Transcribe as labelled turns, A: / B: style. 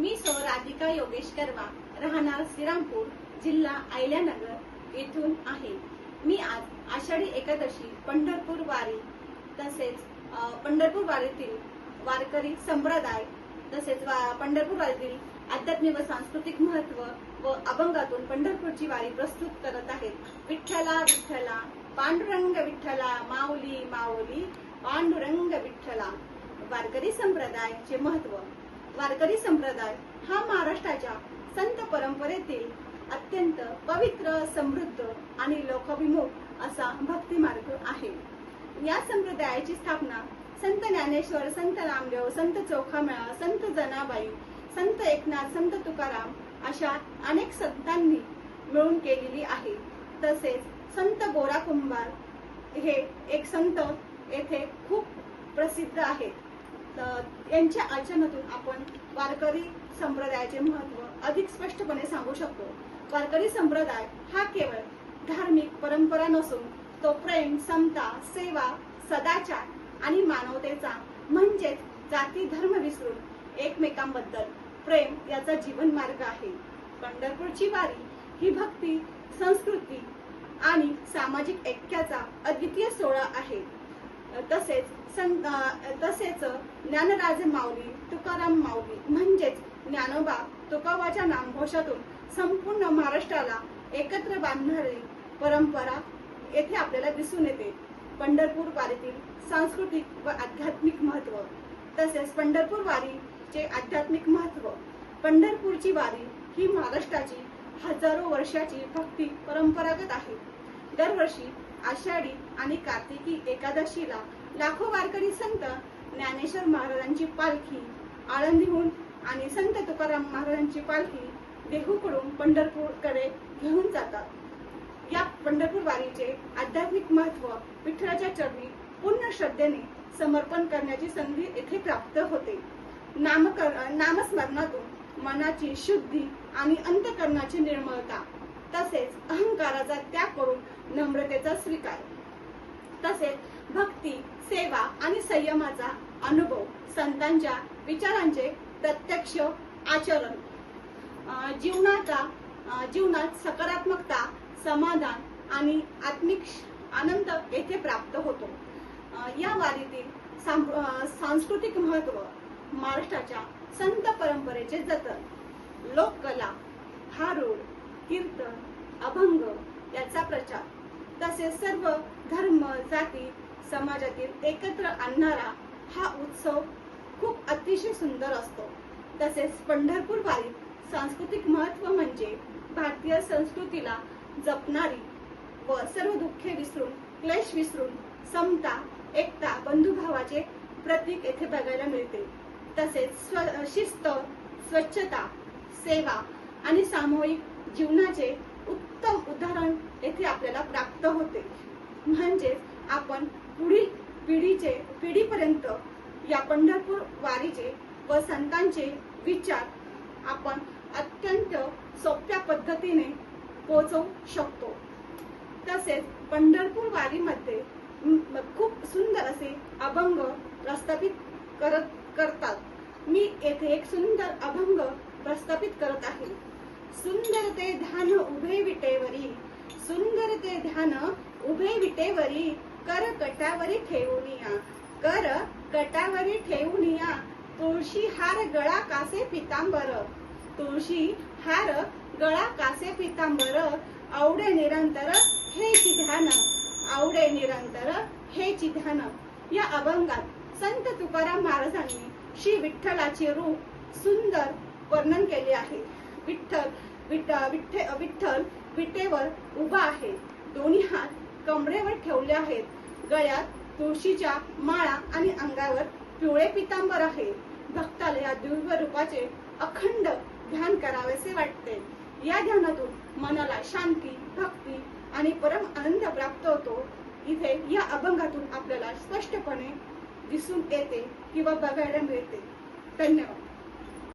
A: मी सौ राधिका योगेश कर्मा, राहणार श्रीरामपूर, जिल्हा अहिल्यानगर येथून आहे। मी आज आषाढी एकादशी, पंढरपूर वारी तसेच पंढरपूर वारीतील वारकरी संप्रदाय तसेच पंढरपूर वारीतील आध्यात्मिक व सांस्कृतिक महत्त्व व अभंगातून पंढरपूरची वारी प्रस्तुत करत आहेत। विठ्ठला विठ्ठला पांडुरंग विठ्ठला, माऊली माऊली पांडुरंग विठ्ठला। वारकरी संप्रदायाचे महत्त्व। वारकरी संप्रदाय हा महाराष्ट्राच्या संत परंपरेतील अत्यंत पवित्र, समृद्ध आणि लोकाभिमुख असा भक्ती मार्ग आहे। या संप्रदायाची स्थापना संत ज्ञानेश्वर, संत नामदेव, संत चोखामेळा, संत जनाबाई, संत एकनाथ, संत तुकाराम अशा अनेक संतांनी मिळून केलेली आहे। तसेच संत गोरा कुंभार हे एक संत येथे खूप प्रसिद्ध आहेत। यांच्या आचरणातून आपण वारकरी संप्रदायाचे महत्त्व अधिक स्पष्टपणे सांगू शकतो। वारकरी संप्रदाय हा केवळ धार्मिक परंपरा नसून तो प्रेम, समता, सेवा, सदाचार आणि मानवतेचा म्हणजेच जाती धर्म विसरून एकमेकांबद्दल प्रेम याचा जीवन मार्ग आहे। पंढरपूरची वारी ही भक्ती, संस्कृती आणि सामाजिक ऐक्याचा अद्वितीय सोहळा आहे। तसेच ज्ञानराज माऊली, तुकाराम माऊली म्हणजेच ज्ञानोबा तुकोबाच्या नामघोषातून संपूर्ण महाराष्ट्राला एकत्र बांधणारी परंपरा येथे आपल्याला दिसून येते। पंढरपूर वारीतील सांस्कृतिक व आध्यात्मिक महत्त्व। तसेच पंढरपूर वारीचे आध्यात्मिक महत्त्व। पंढरपूरची वारी ही महाराष्ट्राची हजारो वर्षाची भक्ती परंपरागत आहे। दरवर्षी आषाढी आणि कार्तिकी एकादशीला लाखो वारकरी संत ज्ञानेश्वर महाराजांची पालखी आळंदीहून आणि संत तुकाराम महाराजांची पालखी देहूकडून पंढरपूरकडे घेऊन जातात। या पंढरपूर वारीचे आध्यात्मिक महत्त्व विठ्ठलाच्या चरणी पूर्ण श्रद्धेने समर्पण करण्याची संधी येथे प्राप्त होते। नामस्मरणातून मनाची शुद्धी आणि अंतःकरणाची निर्मळता, तसेच अहंकाराचा त्याग करून नम्रतेचा स्वीकार, तसेच भक्ती, सेवा आणि संयमाचा अनुभव, संतांच्या विचारांचे प्रत्यक्ष आचरण, जीवनात सकारात्मकता, समाधान आणि आत्मिक आनंद येथे प्राप्त होतो। या वारीतील सांस्कृतिक महत्त्व। महाराष्ट्राच्या संत परंपरेचे जतन, लोककला, भारुड, कीर्तन, अभंग याचा प्रचार, तसेच सर्व धर्म, जाती, समाजातील एकत्र आणणारा हा उत्सव खूप अतिशय सुंदर असतो। तसेच पंढरपूर वारीत सांस्कृतिक महत्त्व म्हणजे भारतीय संस्कृतीला जपणारी व सर्व दुःखे विसरून, क्लेश विसरून समता, एकता, बंधुभावाचे प्रतीक येथे बघायला मिळते। तसेच शिस्त, स्वच्छता, सेवा आणि सामूहिक जीवनाचे उत्तम उदाहरण येथे आपल्याला प्राप्त होते। म्हणजे आपण पुढील पिढीपर्यंत या पंढरपूर वारीचे व संतांचे विचार आपण अत्यंत सोप्या पद्धतीने पोहोचवू शकतो। तसेच पंढरपूर वारीमध्ये खूप सुंदर असे अभंग प्रस्थापित करतात। मी येथे एक सुंदर अभंग प्रस्थापित करत आहे। सुंदर ते ध्यान उभे विटेवरी, सुंदर ते ध्यान उभे विटेवरी, कर कटावरी ठेवूनिया, कर कटावरी ठेवूनिया, तुळशी हार गळा कासे पितांबर, तुळशी हार गळा कासे पितांबर, आवडे निरंतर हेची ध्यान, आवडे निरंतर हेची ध्यान। या अभंगात संत तुकाराम महाराजांनी श्री विठ्ठलाचे रूप सुंदर वर्णन केले आहे। विठ्ठल विटेवर उभा आहे, दोन्ही हात कमरेवर ठेवले आहेत, गळ्यात तुळशीच्या माळा आणि अंगावर पिवळे पितांबर आहे। भक्ताला या दिव्य रूपाचे अखंड ध्यान करावेसे वाटते। या ध्यानातून मनाला शांती, भक्ती आणि परम आनंद प्राप्त होतो। इथे या अभंगातून आपल्याला स्पष्टपणे दिसून येते किंवा बघायला मिळते। धन्यवाद।